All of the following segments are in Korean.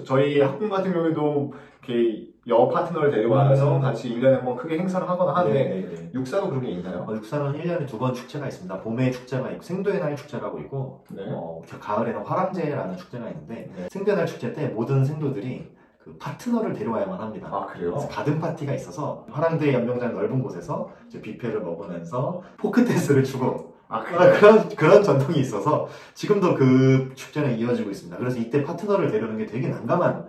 저희 학군 같은 경우에도 이렇게 여 파트너를 데려와서 같이 1년에 뭐 크게 행사를 하거나 하는데 육사도 그런 게 있나요? 육사는 1년에 2번 축제가 있습니다. 봄에 축제가 있고 생도의 날 축제라고 있고 가을에는 화랑제라는 축제가 있는데 생도의 날 축제 때 모든 생도들이 그 파트너를 데려와야만 합니다. 아, 그래요? 그래서 가든 파티가 있어서 화랑대 연명장 넓은 곳에서 이제 뷔페를 먹으면서 포크 댄스를 추고 그런 전통이 있어서 지금도 그 축제는 이어지고 있습니다. 그래서 이때 파트너를 데려오는 게 되게 난감한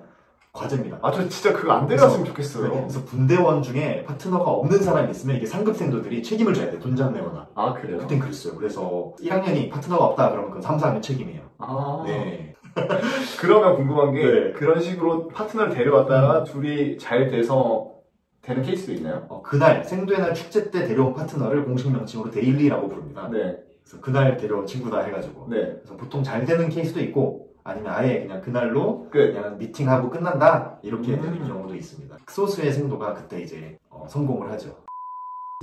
과제입니다. 아, 저 진짜 그거 안 데려왔으면 좋겠어요. 그래서 분대원 중에 파트너가 없는 사람이 있으면 이게 상급생도들이 책임을 져야 돼. 돈장 내거나. 아, 그래요? 그땐 그랬어요. 그래서 1학년이 파트너가 없다 그러면 그건 3, 4학년 책임이에요. 아. 네. 그러면 궁금한 게 그런 식으로 파트너를 데려왔다가 둘이 잘 돼서 되는 케이스도 있나요? 그날 생도의 날 축제 때 데려온 파트너를 공식 명칭으로 데일리라고 부릅니다. 그래서 그날 데려온 친구다 해가지고. 그래서 보통 잘 되는 케이스도 있고 아니면 아예 그냥 그날로 그냥 미팅하고 끝난다 이렇게 되는 경우도 있습니다. 소수의 생도가 그때 이제 성공을 하죠.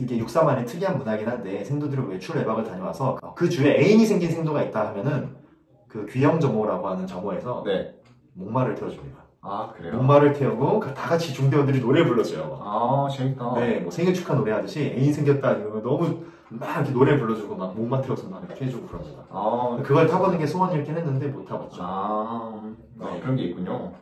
이게 육사만의 특이한 문화긴 한데 생도들은 외출 외박을 다녀와서 그 주에 애인이 생긴 생도가 있다 하면은 그 귀영점호라고 하는 점호에서 목마를 태워줍니다. 아, 그래요? 목마를 태우고 다 같이 중대원들이 노래 불러줘요. 아, 재밌다. 네, 뭐 생일 축하 노래 하듯이 애인 생겼다 이러면 너무 막 이렇게 노래 불러주고 막 목마 태워서 막 이렇게 해주고 그럽니다. 아, 그걸 타보는 게 소원이었긴 했는데 못 타봤죠. 그런 게 있군요.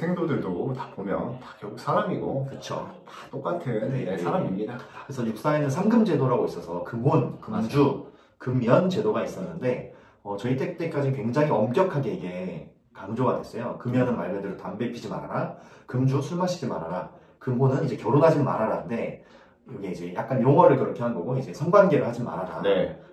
생도들도 다 보면 다 결국 사람이고 그쵸. 다 똑같은 사람입니다. 그래서 육사에는 상금제도라고 있어서 금혼, 금주, 금연 제도가 있었는데 저희 때까지는 굉장히 엄격하게 이게 강조가 됐어요. 금연은 말 그대로 담배 피지 말아라. 금주 술 마시지 말아라. 금혼은 이제 결혼하지 말아라인데 이게 이제 약간 용어를 그렇게 한 거고 이제 성관계를 하지 말아라.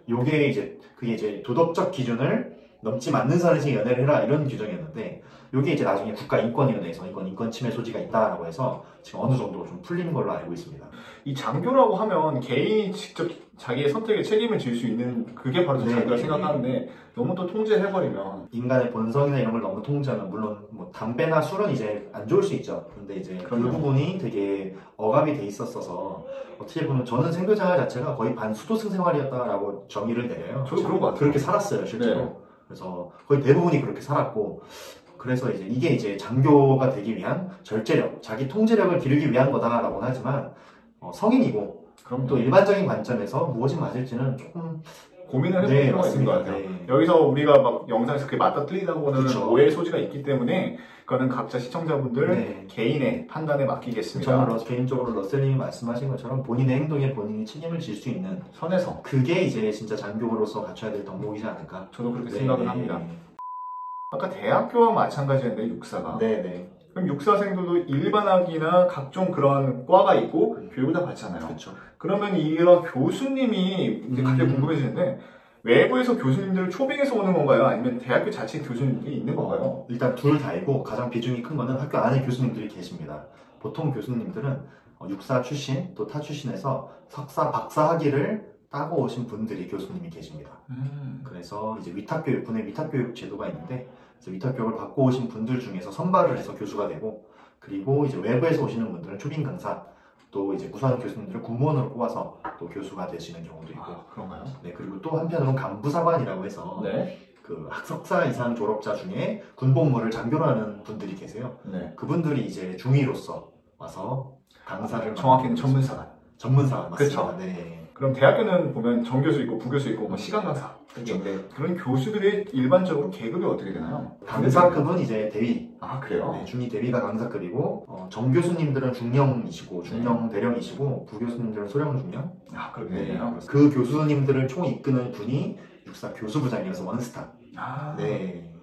요게 이제 그게 이제 도덕적 기준을 넘지 않는 선에서 연애를 해라 이런 규정이었는데 요게 이제 나중에 국가인권위원회에서 이건 인권 침해 소지가 있다라고 해서 지금 어느 정도 좀 풀리는 걸로 알고 있습니다. 이 장교라고 하면 개인이 직접 자기의 선택에 책임을 질 수 있는 그게 바로 장교라 생각하는데 너무 또 통제해버리면 인간의 본성이나 이런 걸 너무 통제하면 물론 뭐 담배나 술은 이제 안 좋을 수 있죠. 근데 이제 그 부분이 되게 억압이 돼 있었어서 어떻게 보면 저는 생도생활 자체가 거의 반수도승 생활이었다라고 정의를 내려요. 저도 그런 것 같아요. 그렇게 살았어요 실제로. 그래서 거의 대부분이 그렇게 살았고 그래서 이제 이게 이제 장교가 되기 위한 절제력, 자기 통제력을 기르기 위한 거다라고 하지만 성인이고 그럼 또 일반적인 관점에서 무엇이 맞을지는 조금 고민을 해볼 필요가 있는 것 같아요. 여기서 우리가 막 영상에서 그게 맞다 틀리다고는 오해의 소지가 있기 때문에 그거는 각자 시청자분들 개인의 판단에 맡기겠습니다. 저는 개인적으로 러셀님이 말씀하신 것처럼 본인의 행동에 본인이 책임을 질 수 있는 선에서 그게 이제 진짜 장교로서 갖춰야 될 덕목이지 않을까. 저도 그렇게 생각을 합니다. 아까 대학교와 마찬가지였는데 육사가 그럼 육사생들도 일반학이나 각종 그런 과가 있고 교육을 다 받잖아요. 그러면 이런 교수님이 이제 갑자기 궁금해지는데 외부에서 교수님들을 초빙해서 오는 건가요? 아니면 대학교 자체 교수님들이 있는 건가요? 일단 둘 다이고 가장 비중이 큰 거는 학교 안에 교수님들이 계십니다. 보통 교수님들은 육사 출신 또 타 출신에서 석사, 박사 학위를 따고 오신 분들이 교수님이 계십니다. 그래서 이제 위탁교육분의 위탁교육 제도가 있는데 위탁교육을 받고 오신 분들 중에서 선발을 해서 교수가 되고 그리고 이제 외부에서 오시는 분들은 초빙 강사 또 이제 구수한 교수님들을 공무원으로 뽑아서 또 교수가 되시는 경우도 있고 그런가요? 네, 그리고 또 한편으로는 간부사관이라고 해서 그 학석사 이상 졸업자 중에 군복무를 장교로 하는 분들이 계세요. 그분들이 이제 중위로서 와서 강사를 정확히는 전문사관. 전문사관 맞습니다. 그럼 대학교는 보면 정교수 있고 부교수 있고 뭐 시간 강사 그런 교수들의 일반적으로 계급이 어떻게 되나요? 강사급은 이제 대위. 그래요? 중위 대위가 강사급이고 정교수님들은 중령이시고 중령 대령이시고 부교수님들은 소령 중령. 그렇게 되네요. 그 교수님들을 총 이끄는 분이 육사 교수부장이어서 원스타.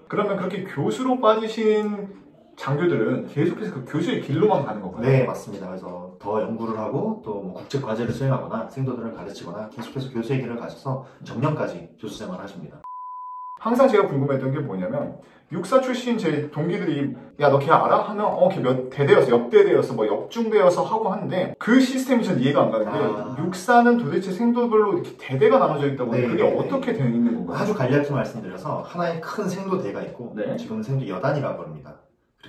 그러면 그렇게 교수로 빠지신 장교들은 계속해서 그 교수의 길로만 가는 건가요? 네, 맞습니다. 그래서 더 연구를 하고 또 뭐 국제 과제를 수행하거나 생도들을 가르치거나 계속해서 교수의 길을 가셔서 정년까지 교수 생활을 하십니다. 항상 제가 궁금했던 게 뭐냐면 육사 출신 제 동기들이 야, 너 걔 알아? 하면 걔 몇 대대였어, 역대대였어, 뭐 역중대여서 하고 하는데 그 시스템이 전 이해가 안 가는 게 육사는 도대체 생도별로 이렇게 대대가 나눠져 있다고 하는데 그게 어떻게 되어 있는 건가요? 아주 간략히 말씀드려서 하나의 큰 생도대가 있고 지금은 생도 여단이라고 합니다.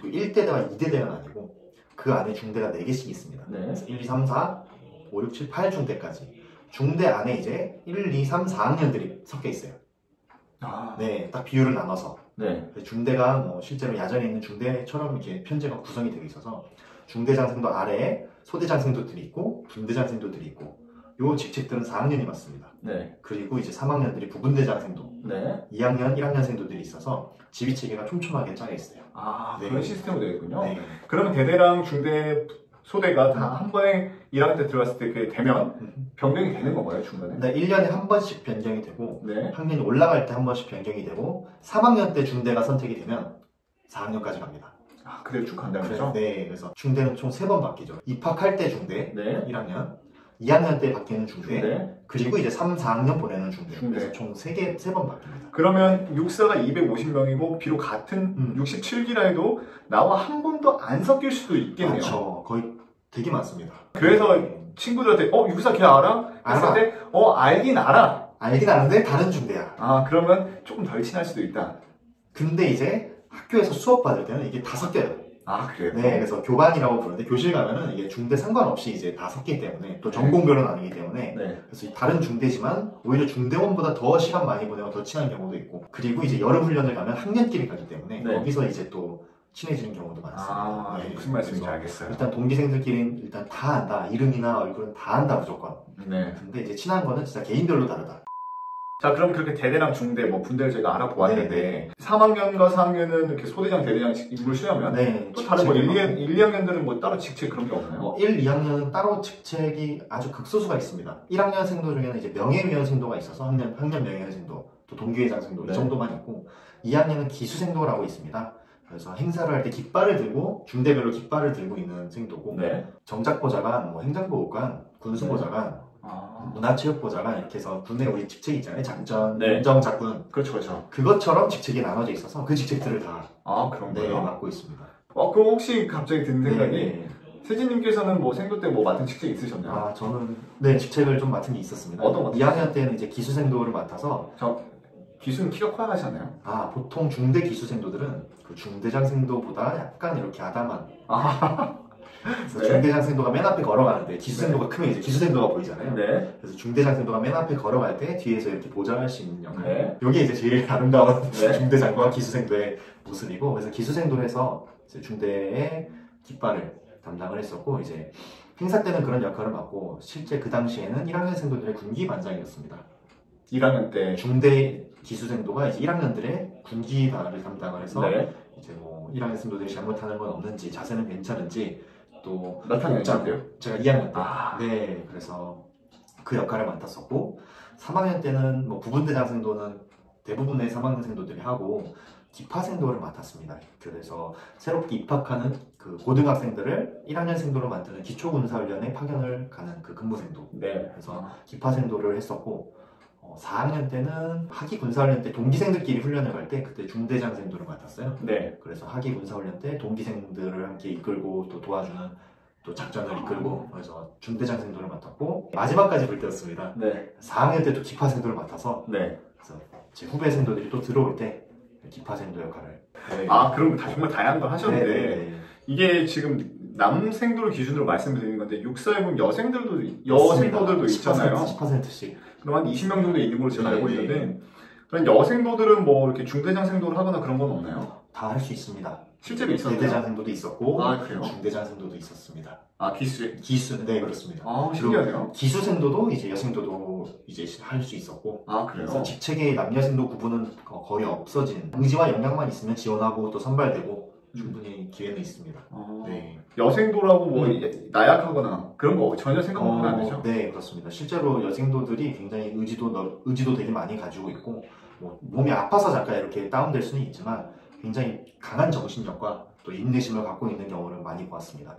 그리고 1대대와 2대대가 나뉘고 그 안에 중대가 4개씩 있습니다. 그래서 1, 2, 3, 4, 5, 6, 7, 8중대까지 중대 안에 이제 1, 2, 3, 4학년들이 섞여 있어요. 딱 비율을 나눠서 네. 중대가 뭐 실제로 야전에 있는 중대처럼 이렇게 편제가 구성이 되어 있어서 중대장생도 아래에 소대장생도들이 있고 분대장생도들이 있고 요 직책들은 4학년이 맡습니다. 네. 그리고 이제 3학년들이 부분대장생도, 네. 2학년, 1학년생도들이 있어서 지휘체계가 촘촘하게 짜여 있어요. 아, 네. 그런 시스템으로 되어 있군요. 네. 그러면 대대랑 중대 소대가 다 한 번에 1학년 때 들어갔을 때 그게 되면 변경이 되는 건가요, 중간에? 네, 1년에 한 번씩 변경이 되고 네. 학년이 올라갈 때 한 번씩 변경이 되고 3학년 때 중대가 선택이 되면 4학년까지 갑니다. 아, 그대로 쭉 간다는 거죠? 네, 그래서 중대는 총 3번 바뀌죠. 입학할 때 중대, 네. 1학년, 2학년 때 바뀌는 중대, 그리고 이제 3, 4학년 보내는 중대. 그래서 총 3번 바뀝니다. 그러면 육사가 250명이고 비록 같은 67기라 해도 나와 한 번도 안 섞일 수도 있겠네요. 그렇죠. 거의 되게 많습니다. 그래서 친구들한테 육사 걔 알아? 했을 때 알긴 알아. 알긴 아는데 다른 중대야. 아, 그러면 조금 덜 친할 수도 있다. 근데 이제 학교에서 수업 받을 때는 이게 다 섞여요. 아, 그래요? 네, 그래서 교반이라고 부르는데 교실 가면은 이게 중대 상관없이 이제 다 섞이기 때문에 또 전공별은 아니기 때문에 그래서 다른 중대지만 오히려 중대원보다 더 시간 많이 보내고 더 친한 경우도 있고 그리고 이제 여름 훈련을 가면 학년끼리 가기 때문에 거기서 이제 또 친해지는 경우도 많습니다. 아, 네, 무슨 말씀인지 알겠어요. 일단 동기생들끼리는 일단 다 안다. 이름이나 얼굴은 다 안다 무조건. 네. 근데 이제 친한 거는 진짜 개인별로 다르다. 자, 그럼 그렇게 대대랑 중대, 분대를 저희가 알아보았는데 3학년과 4학년은 이렇게 소대장, 대대장 임무를 수행하면 또 다른 1, 2학년들은 따로 직책 그런 게 없나요? 1, 2학년은 따로 직책이 아주 극소수가 있습니다. 1학년생도 중에는 이제 명예위원생도가 있어서 학년 명예위원생도, 또 동기회장생도 이 정도만 있고 2학년은 기수생도라고 있습니다. 그래서 행사를 할 때 깃발을 들고 중대별로 깃발을 들고 있는 생도고 정작보좌관, 행정보호관, 군수보좌관, 문화체육보좌관 이렇게 해서 군내 우리 직책이 있잖아요. 장전, 운정, 작군. 그렇죠. 그것처럼 직책이 나눠져 있어서 그 직책들을 다 그런가요? 맡고 있습니다. 그럼 혹시 갑자기 드는 생각이 세진님께서는 생도 때 맡은 직책이 있으셨나요? 저는 직책을 좀 맡은 게 있었습니다. 어떤 거? 2학년 때는 이제 기수생도를 맡아서 기수는 키가 커야 하잖아요. 보통 중대 기수생도들은 그 중대장생도보다 약간 이렇게 아담한. 그래서 중대장생도가 맨 앞에 걸어가는데 기수생도가 크면 이제 기수생도가 보이잖아요. 그래서 중대장생도가 맨 앞에 걸어갈 때 뒤에서 이렇게 보좌할 수 있는 역할. 이게 이제 제일 아름다운 중대장과 기수생도의 모습이고, 그래서 기수생도를 해서 이제 중대의 깃발을 담당을 했었고, 이제 행사 때는 그런 역할을 맡고, 실제 그 당시에는 1학년생도들의 군기반장이었습니다. 1학년 때 중대 기수생도가 이제 1학년들의 군기반을 담당을 해서 이제 1학년 생도들이 잘못하는 건 없는지, 자세는 괜찮은지, 또 몇 학년이었대요? 제가 2학년 때. 그래서 그 역할을 맡았었고, 3학년 때는 부분대장생도는 대부분의 3학년 생도들이 하고 기파생도를 맡았습니다. 그래서 새롭게 입학하는 그 고등학생들을 1학년 생도로 만드는 기초군사훈련에 파견을 가는 그 근무생도. 그래서 기파생도를 했었고, 4학년 때는 하기 군사훈련 때 동기생들끼리 훈련을 갈 때 그때 중대장생도를 맡았어요. 그래서 하기 군사훈련 때 동기생들을 함께 이끌고 또 도와주는 또 작전을 이끌고, 그래서 중대장생도를 맡았고, 마지막까지 볼 때였습니다. 4학년 때 또 기파생도를 맡아서 그래서 제 후배생도들이 또 들어올 때 기파생도 역할을. 그럼 정말 다양한 걸 하셨는데 이게 지금 남생도를 기준으로 말씀을 드리는 건데 육사에 보면 여생도들도 있잖아요. 10%씩. 그럼 한 20명 정도 있는 걸로 제가 알고 있는데, 그럼 여생도들은 이렇게 중대장생도를 하거나 그런 건 없나요? 다 할 수 있습니다. 실제로 있었나요? 대대장생도도 있었고, 그래요? 중대장생도도 있었습니다. 기수? 네, 그렇습니다. 신기하네요. 기수생도도 이제 여생도도 이제 할 수 있었고, 그래요? 그래서 직책의 남녀생도 구분은 거의 없어진, 의지와 역량만 있으면 지원하고 또 선발되고 충분히 기회는 있습니다. 여생도라고 나약하거나 그런 거 전혀 생각하면 안 되죠? 네, 그렇습니다. 실제로 여생도들이 굉장히 의지도 되게 많이 가지고 있고, 몸이 아파서 잠깐 이렇게 다운될 수는 있지만 굉장히 강한 정신력과 또 인내심을 갖고 있는 경우를 많이 보았습니다.